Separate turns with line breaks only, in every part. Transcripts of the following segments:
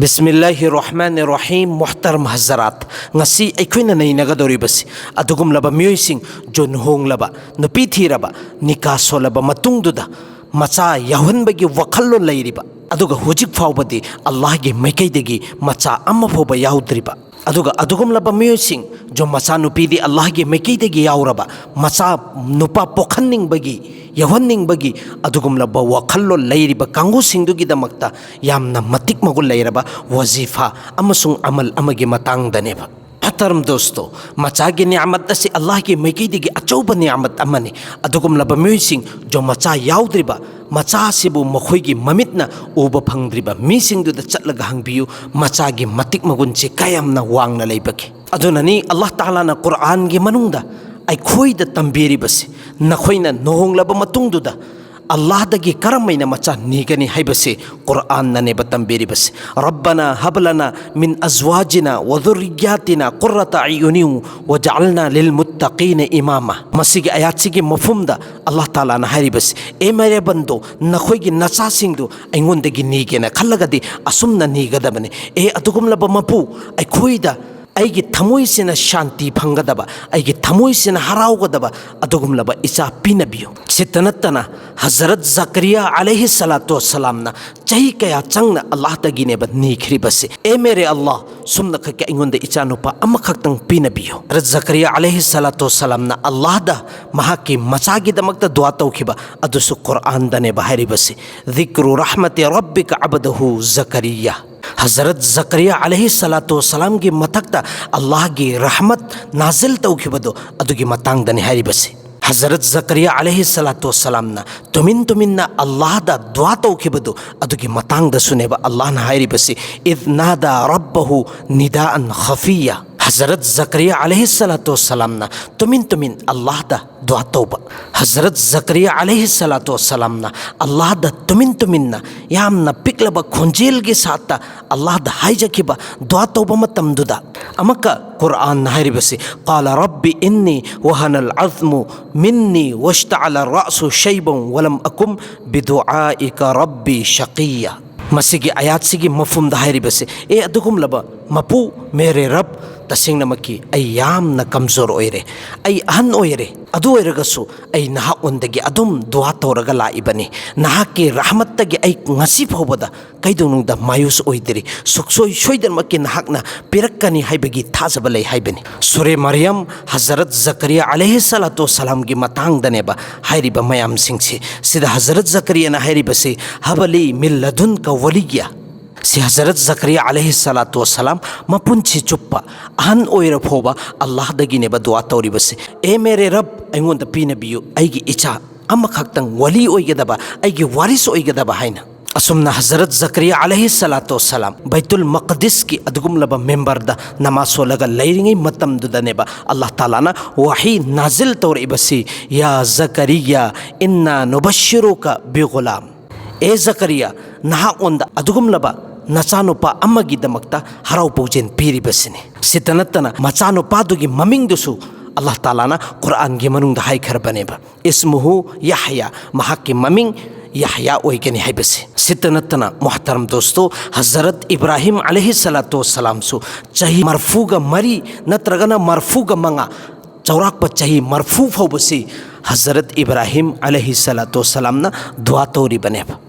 बिस्मिल्लाहिर्रहमानिर्रहीम मोहतरम हज़रात ngasi अखोइना नैनगदोरिबसि अदुगुमलबा मियोइसिंग zone होंगलबा नुपी थीरबा निका सोलबा मतुंगदुदा मचा याहुनबगी वखल्लो लैरिबा अदुगा हुजिक फावबदी अल्लाहगी मैकैदगी मचा अम्मा फावबा याहुद्रिबा अदुगा अदुगुमलबा मियोइसिंग जो मचा नुपीदी अल्लाहगी मैकैदगी याउरबा मचा नुपा पोखन्निंगबगी यहन्निंगबगी अदुगुमलबा वखल्लो लैरिबा कांगुसिंगदुगिदमक्ता यामना मतिक मगुल लैरबा वजीफा अमसुंग अमल अमगी मतंगदनेबा मोहतरम दोस्तों मचागी नियामत असी अल्लाह की मैकैदगी अचौब नियामत अमनी अदुगुमलबा मियोइसिंग जो मचा याउद्रिबा मचा सिबु मखोइगी ममितना उबा फंगद्रिबा मीसिंगदुदा चटलगा हंगबियु मचागी मतिक मगुनचे कयामना वांगना लैबगी अदुननी अल्लाह तालाना कुरान गी मनुंगदा अखोइदा तंबीरिबसे नखोइना नोहोंगलबा मतुंगदुदा अल्लाहदगी करमैना मचा नीगनी हैबसे कुरान नने बतंबीरिबसे रब्बना हबलना मिन अज़वाजिना व ज़ुर्रिय्यातिना कुर्रता अयुनि वजअलना लिलमुत्तक़ीन इमामा मसीगी आयातसिगी मफहुमदा अल्लाह ताला ना हैरिबसे ए मेरे बंदो नखोइगी नचासिंगदु अइंगोंदगी नीगेना खल्लगदी असुमना नीगदबने ए अदुगुमलबा मपु अखोइदा अैगी थमोइसिना शांति फंगदबा अैगी थमोइसिना हराउगदबा अदुगुमलबा इचा पीनबियो सितनतना हजरत ज़करिया अलैहि सलातो सलामना चही कया चंगना अल्लाह तगिनेबा नीखरिबसे ए मेरे अल्लाह सुमना खके अइंगोंदा इचा नुपा अमखक्तंग पीनबियो हजरत ज़करिया अलैहि सलातो सलामना अल्लाहदा महाकी मचागिदमक्ता दुआ तौखिबा अदुसु कुरान दनेबा हैरिबसे ज़िक्रु रहमति रब्बिका अब्दहु ज़करिया हज़रत ज़करिया अलैहि सलातो सलाम की मतक्ता अल्लाह की रहमत नाजिल तौखिबदो अदुगी मतंगदने हैरिबसे हज़रत ज़करिया अलैहि सलातो सलामना तुमिन्ना अल्लाह दा दुआ तौखिबदो अदुगी मतंगदा सुनेबा अल्लाह ना हैरिबसे इज़ नादा रब्बहु निदाअन खफिया हज़रत ज़करिया अलैहि सलातो सलामना तुमिन अल्लाह दा दुआ तौबा हज़रत ज़करिया अलैहि सलातो सलामना अल्लाह दा तुमिन्ना यामना पिकलबा खोंजेल के साथ अल्लाह दा हाइजकिबा दुआ तौबा मतमदुदा अमका कुरान हैरिबसे क़ाल रब्बि इन्नी वहनल अज़्मु मिन्नी वश्तअल अर्रअसु शैबन वलम अकुम बिदुआइका रब्बि शक़िया मसीगी आयात सिगी मफहुम दा हैरिबसे ए अदुगुमलबा मपु मेरे रब तसेंगनमकी अई यामना कमजोर ओइरे अई अहन ओइरे अदु ओइरगसु अई नहा ओंदगी अदुम दुआ तौरगा लाइबनी नहा के रहमतगी अई ngasi फावबदा कैदुनुंगदा मायूस ओइदरी सुखसोई सोइदरमकी नहाकना पिरक्कनी हाइबगी थाजबा लै हाइबनी सूरे मरियम हज़रत ज़करिया अलैहि सलातो सलाम की मतंगदनेबा हाइरिबा मयाम सिंगसे सिदा हज़रत ज़करिया ना हाइरिबसे हबली मिन लदुनका वलिया से हज़रत ज़करिया अलैहि सलातो सलाम मपुंची चुप्पा अहन ओइर फोबा अल्लाह दगिनेबा दुआ तौरिबसे ए मेरे रब अइंगोंदा पीनबियु अइगी इचा अमखक्तंग वली ओइगदबा अइगी वारिस ओइगदबा हाइना असुमना हज़रत ज़करिया अलैहि सलातो सलाम बैतुल मक़दिस की अदुगुमलबा मेंबरदा नमाज़ सोलगा लैरिंगै मतमदुदनेबा अल्लाह ताला ना वही नाजिल तौरिबसे या ज़करिया इन्ना नुबश्शिरुका बिगुलाम ए ज़करिया नहा ओंदा अदुगुमलबा नचानुपा अम्मगिदमक्ता हराउ पौजेन पीरिबसिने सितनतना मचानुपादुगी ममिंगदुसु अल्लाह ताला ना कुरान गी मनुंगदा हाइखरबनेबा इस्मुहु यहया महाकी ममिंग यहया ओइगनी हैबसे सितनतना मोहतरम दोस्तों हज़रत इब्राहिम अलैहि सलातो सलाम सु चही मरफूगा मरी नत्रगना मरफूगा मंगा चौराकपा चही मरफू फावबसे हज़रत इब्राहिम अलैहि सलातो सलाम ना दुआ तौरी बनेबा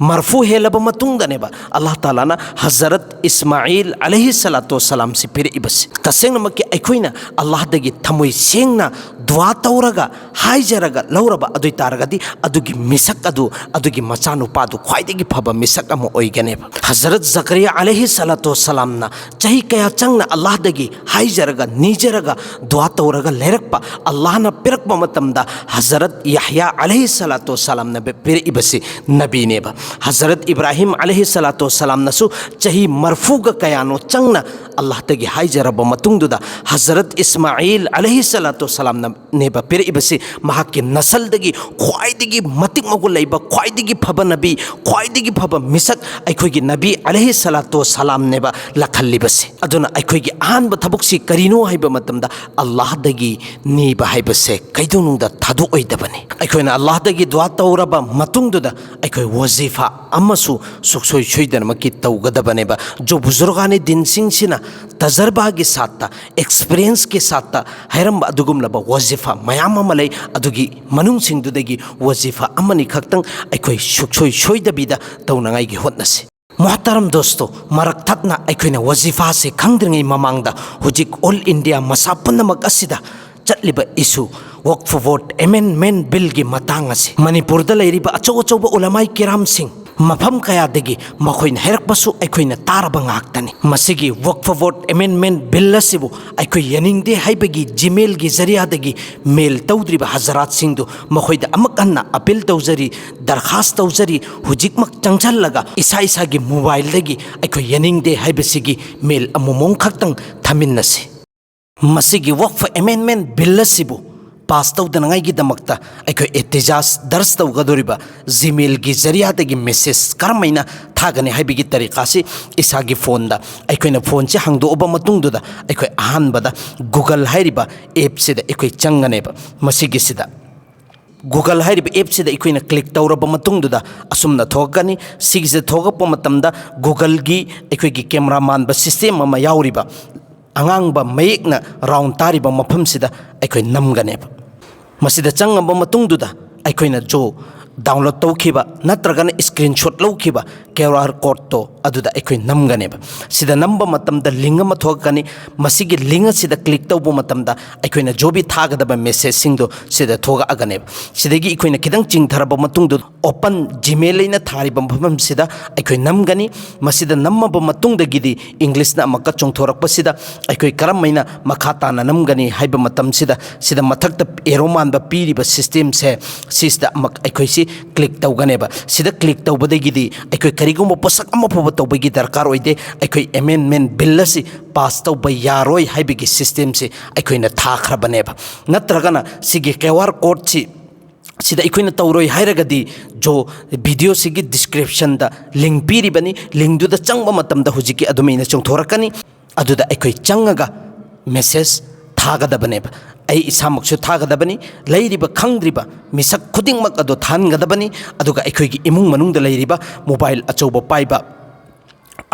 मरफू हेलब मतुंगदनेबा अल्लाह ताला ना हज़रत इस्माइल अलैहि सलातो सलाम से पिरिबसे तसेंगनमकी अखोइना अल्लाह दगी थमोइ सेंगना दुआ तौरगा हाइजरगा लौरबा अदुइ तारगदी अदुगी मिसक अदुगी मचानुपादु ख्वाइदगी फबा मिसक अम ओइगनेबा हज़रत ज़करिया अलैहि सलातो सलाम ना चही कया चंगना अल्लाह दगी हाइजरगा नीजरगा दुआ तौरगा लेरकपा अल्लाह ना पिरकबा मतमदा हज़रत यहया अलैहि सलातो सलाम ना पिरिबसे नबी नेबा हज़रत इब्राहिम अलैहि सलातो सलाम नसु चही मरफूगा कयानो चंगना अल्लाह तगी हाइजरबा मतुंगदुदा हज़रत इस्माइल अलैहि सलातो सलाम नेबा पिरिबसे महाकी नसलदगी ख्वाइदगी मतिक मगुल लैबा ख्वाइदगी फबा नबी ख्वाइदगी फबा मिसक अखोइगी नबी अलैहि सलातो सलाम नेबा लखल्लिबसे अदुना अखोइगी अहानबा थबुकसी करिनो हाइबा मतमदा अल्लाह दगी नीबा हाइबसे कैदुनुंगदा थादु ओइदबने अखोइना अल्लाह दगी दुआ तौरबा मतुंगदुदा अखोइ वजीफा वजीफा अमसु सुखसोई सोइदनमकी तौगदबनेबा जो बुजुर्गाने दिनसिंगसिना तजर्बा के साथ एक्सपीरियंस के साथ हैरम अदुगुमलब वजीफा मयाम अमा लै अदुगी मनुंगसिंगदुदगी वजीफा अमनि खक्तंग अखोई सुखसोई सोइदबिदा तौनंगाइगी होतनसे मोहतरम दोस्तों मरक थकना अखोइना वजीफा से खंगद्रिङै ममांगदा हुजिक ऑल इंडिया मसा पुनमक असिदा चटलिबा इशू वर्क फॉर वोट अमेंडमेंट बिल की मतंग असे मणिपुर लैरिबा अचौ अचौबा उलमाई किराम सिंह मफम कयादगी मखोइन हैरकपसु अखोइना तारबा ngaktani मसिगी वर्क फॉर वोट अमेंडमेंट बिल असिबु अखोइ यनिंगदे हाइबगी जीमेल की जरियादगी मेल तौद्रिबा हजरात सिंगदु मखोइदा अमक अन्ना अपील तौजरी दरखास्त तौजरी हुजिकमक चंगचलगा इसा इसागी मोबाइल दगी अखोइ यनिंगदे हाइबसिगी मेल अमुमोंग खक्तंग थमिन्नसे मसिगी वर्क फॉर अमेंडमेंट बिल असिबु पास तौदनगाईगिदमक्ता अखोइ एहतिजाज दर्ज तौगदोरिबा जीमेल की जरियादगी मेसेज करमैना थागने हाइबिगी तरीका से इसागी फोन अखोइना फोन से हांगदोबा मतुंगदुदा अखोइ अहानबदा गूगल हाइरिबा एप सिदा अखोइ चंगनेबा मसिगिसिदा गूगल हाइरिबा एप सिदा अखोइना क्लिक तौरबा मतुंगदुदा असुमना थोगनी सिगिसे थोगपा मतमदा गूगल की अखोइगी कैमरा मानबा सिस्टम अमा याउरिबा अंगांगबा मयेकना राउंड तारिबा मफमसिदा अखोइ नमगनेबा मसिदा चंगबा मतुंगदुदा अखोइना जो डाउनलोड तौखिबा नत्रगना स्क्रीनशॉट लौखिबा QR कोड तो अदुदा अखोइ नमगनेबा सिदा नंबर मतमदा लिंक अमा थोगकनी मसिगी लिंक सिदा क्लिक तौबा मतमदा अखोइना जो भी थागदबा मेसेज सिंगदो सिदा थोगा अगनेबा सिदगी अखोइना खिदंग चिंगथरबा मतुंगदो ओपन जीमेल लेना थारिबा मफम सिदा अखोइ नमगनी मसिदा नमबा मतुंगदगिदी इंग्लिश ना अमका चोंथोरकपा सिदा अखोइ करमैना मखा ताना नमगनी हाइबा मतम सिदा मथक्ता एरो मानबा पीरिबा सिस्टम से सिदा अमक अखोइसी क्लिक तौगनेबा सिदा क्लिक तौबदगिदी अखोइ करिगुम पोसक अमा फोबा तौबगी दरकार ओइदे अखोइ अमेंडमेंट बिल असी पास तौबा यारोय हाइबगी सिस्टम से अखोइना थाखरबनेबा नत्रगना सिगी QR कोड सी सिदा अखोइना तौरोय हाइरगदी जो वीडियो सिगी डिस्क्रिप्शन दा लिंक पीरिबनी लिंक दुदा चंगबा मतमदा हुजिकी अदुमैना चोंथोरकनी अदुदा अखोइ चंगगा मेसेज थागदबनेबा आई इसामक्सु थागदबनी लैरिबा खंगद्रिबा मिसक खुदिंगमक अदो थानगदबनी अदुगा अखोइगी इमुंग मनुंगदा लैरिबा मोबाइल अचौबा पाइबा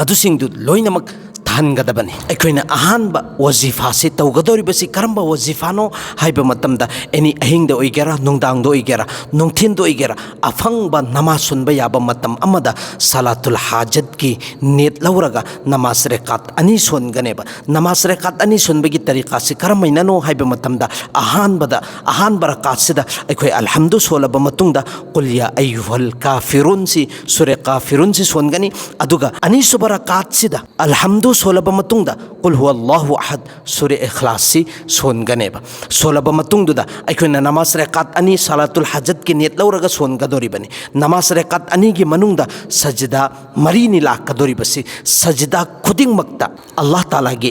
अदुसिंगदु लोइनमक थानगदबनी अखोइना अहानबा वजीफा से तौगदोरिबसी करंबा वजीफानो हाइबा मतमदा एनी अहिंगदा ओइगेरा नुंगदांगदा ओइगेरा नुंगथिनदा ओइगेरा अफंगबा नमाज सुनबा याबा मतम अमदा सलातुल हाजत की नेट लौरगा नमाज रेकात अनि सोनगनेबा नमाज रेकात अनि सोनबगी तरीका से करमैनानो हाइबा मतमदा अहानबा रकात सिदा अखोइ अल्हम्दु सोलबा मतुंगदा कुल या अय्युहल काफिरुन सी सूरे काफिरुन सी सोनगनी अदुगा अनि सुबा रकात सिदा अल्हम्दु सोलबा मतुंगदा कुल हुवल्लाहु अहद सूरे इखलास सी सोनगनेबा सोलबा मतुंगदुदा अखोइना नमाज रेकात अनि सलातुल हाजत की नेत लौरगा सोनगदोरिबनी नमाज रेकात अनि की मनुंगदा सजदा मरीनी लाकदोरिबसी सजदा खुदिंगमक्ता अल्लाह ताला की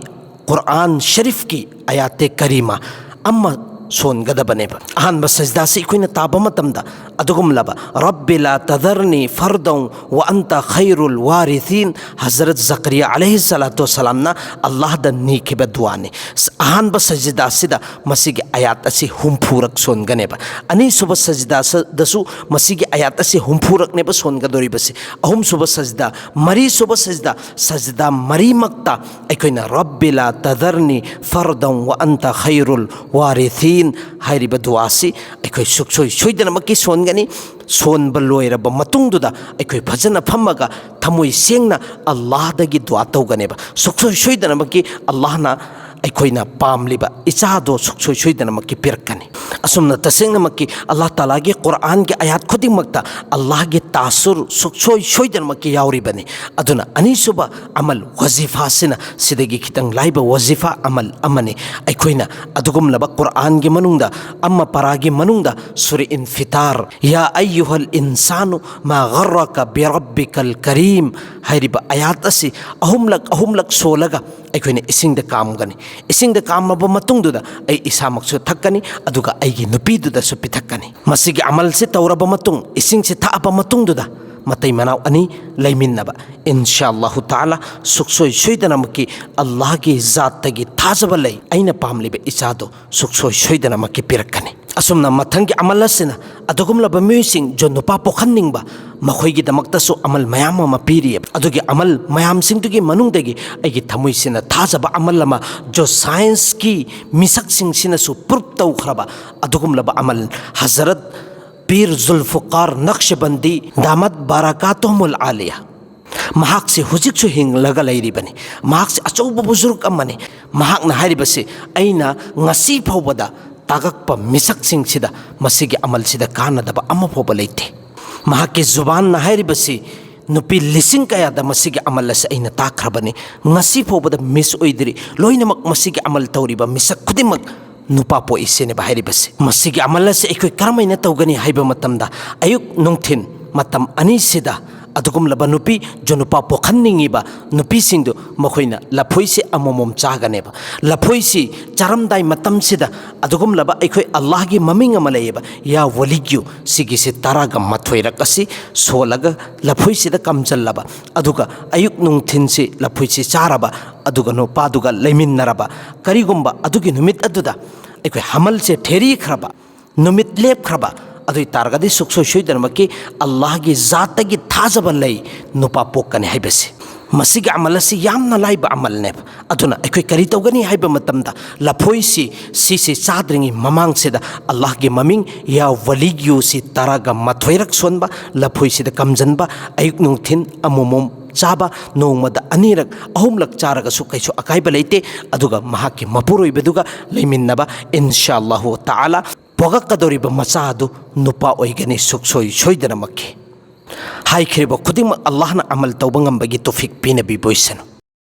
कुरान शरीफ की आयाते करीमा अम्मा सोनगदबनेबा अहानबा सजदा से अखोइना ताबा मतमदा अदुगुमलबा रब्बि ला तदरनी फरदौ व अंत खैरुल वारिथीन हजरत जकरिया अलैहि सलातु वसलामना अल्लाह द नीखिबा दुआने अहानबा सजदा सिदा मसिगी आयात असी हुमफुरक सोनगनेबा अनि सुब सजदा दसु मसिगी आयात असी हुमफुरकनेबा सोनगदोरिबसी अहुम सुब सजदा मरी सुब सजदा मरी मक्ता अखोइना रब्बि ला तदरनी फरदौ व अंत खैरुल वारिथीन हाइरिबा दुआसी अखोइ सुखसोइ सोइदनमकी सोनगनी सोनबा लोइरबा मतुंगदुदा अखोइ फजना फम्मगा थमोइ सेंगना अल्लाहदगी दुआ तौगनेबा सुखसोइ सोइदनमकी अल्लाहना अखोइना पामलिबा इचादो सुखसोइ सोइदनमकी पिरकनी असुमना तसेंगनमकी अल्लाह ताला की कुरान की आयात खुदिंगमक्ता अल्लाह की तासुर सुखसोइ सोइदनमकी याउरिबनी अदुना अनिसुबा अमल वजीफा सिना सिदगी खितंग लाइबा वजीफा अमल अमने अखोइना अदुगुमलबा कुरान की मनुंगदा अम्मा परागी मनुंगदा सूरे इन्फितार या अय्युहल इंसानु मा गर्रका बिरब्बिकल करीम हाइरिबा आयात असि अहुमलक सोलगा अखोइना इसिंगदा कामगनी इसिंगदा कामबा मतुंगदुदा आई इसामक्सु थक्कनी अदुगा आइगी नुपीदुदासु पिथक्कनी मसिगी अमल से तौरबा मतुंग इसिंग से थाबा मतुंगदुदा मतई मनाव अनि लैमिन्नबा इंशाअल्लाहु ताला सुखसोइ सोइदनमकी अल्लाह की जात तगी थाजबा लै अइना पामलिबा इचादो सुखसोइ सोइदनमकी पिरक्कनी असुमना मथंगी अमल असिना अदुगुमलबा म्युइसिंग जो नुपा पोखन्निंगबा मखोइगिदमक्तसु अमल मयाम अमा पीरिये अदुगी अमल मयामसिंगदुगी मनुंगदगी अइगी थमुइसिना थाजबा अमल अमा जो साइंस की मिसकसिंगसिनासु प्रूफ तौखरबा अदुगुमलबा अमल हजरत पीर जुल्फकार नक्शबंदी दामद बारकातुहुमुल आलिया महाक से हुजिकसु हिंगलगा लैरिबनी महाक से अचौब बुजुर्ग अमने महाकना हारिबसे अइना ngasi फाउबदा तागकप मिसकसिंगसिदा मसिगी अमलसिदा कानदबा अमा फाउबा लैते महाकी जुबान ना हारिबसे नुपी लिसिंग कयादा मसिगी अमल असे अइना ताखरबनी ngasi फाउबदा मिस ओइदरी लोइनमक मसिगी अमल तौरिबा मिसक खुदिमक नुपा पोइसेने बाहिरिबसे मसिगी अमल असे एकोइ करमैना तौगनी हाइबा मतमदा अयुक नुंगथिन मतम अनिसिदा अदुगुमलबा नुपी जो नुपा पोखन्निंगिबा नुपीसिंगदु मखोइना लफोइसे अमोमोम चागनेबा लफोइसी चारमदाई मतमसिदा अदुगुमलबा अखोइ अल्लाहगी ममिंग अमा लैयेबा या वलिग्यु सिगिसे तरागा मथोइरकसि सोलगा लफोइसिदा कमजल्लबा अदुगा अयुक नुंगथिनसे लफोइसे चारबा अदुगा नुपादुगा लैमिन्नरबा करिगुम्बा अदुगी नुमित अदुदा अखोइ हमलसे ठेरिखरबा नुमित लेपखरबा अदुई तारगदी सुखसोई सोइदनमकी अल्लाहगी जातगी थाजबा लई नुपा पोकने हाइबसे मसिगी अमल असी यामना लाइबा अमलने अदुना अखोइ करि तौगनी हाइबा मतमदा लफोइसी सिसे चाद्रिंगी ममांगसेदा अल्लाहगी ममिंग या वलिग्यु सि तरागा मथोइरक सोनबा लफोइसिदा कमजनबा अयुक नुंगथिन अमोमोम चाबा नोंगमदा अनिरक अहुमलक चारगसु कैसु अकाइबा लैते अदुगा महाकी मपुरोइबदुगा लैमिन्नबा इंशाअल्लाहु ताआला पोगक्कदोरिबा मचादु नुपा ओइगनी सुखसोई सोइदनमक्की हाइखिरिबा खुदिमक अल्लाहना अमल तौबा ngambagi तौफिक पिनबि बोइसनु।